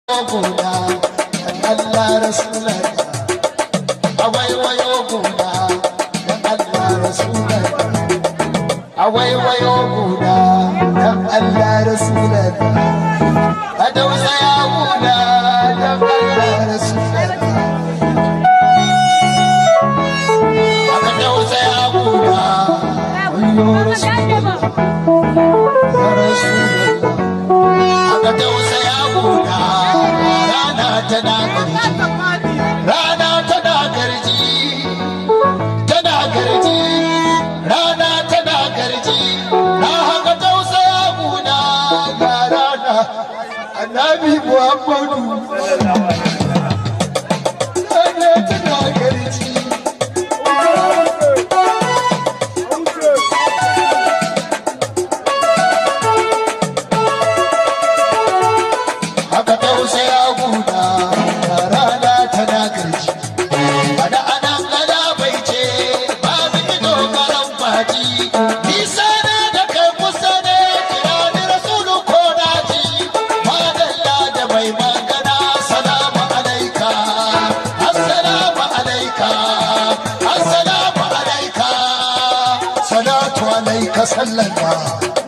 gona dan Allah Rasulallah awai wayo gona dan Allah Rasulallah awai wayo gona dan Allah Rasulallah adausa ya gona dan Allah Rasulallah adausa ya gona wayo Rasulallah ya Rasulallah adausa ya gona tana garji tana garji rana tana garji na haka tausaya guna ga rana annabi Muhammadu rana tana garji haka tausaya guna rana tana garji ada anan gada bai ce babu ido karan faji nisa ne da kai kusa ne kira ni rasulu ko daji madalla da mai magana assalamu alaika assalamu alaika assalamu alaika salatu alaika sallallahu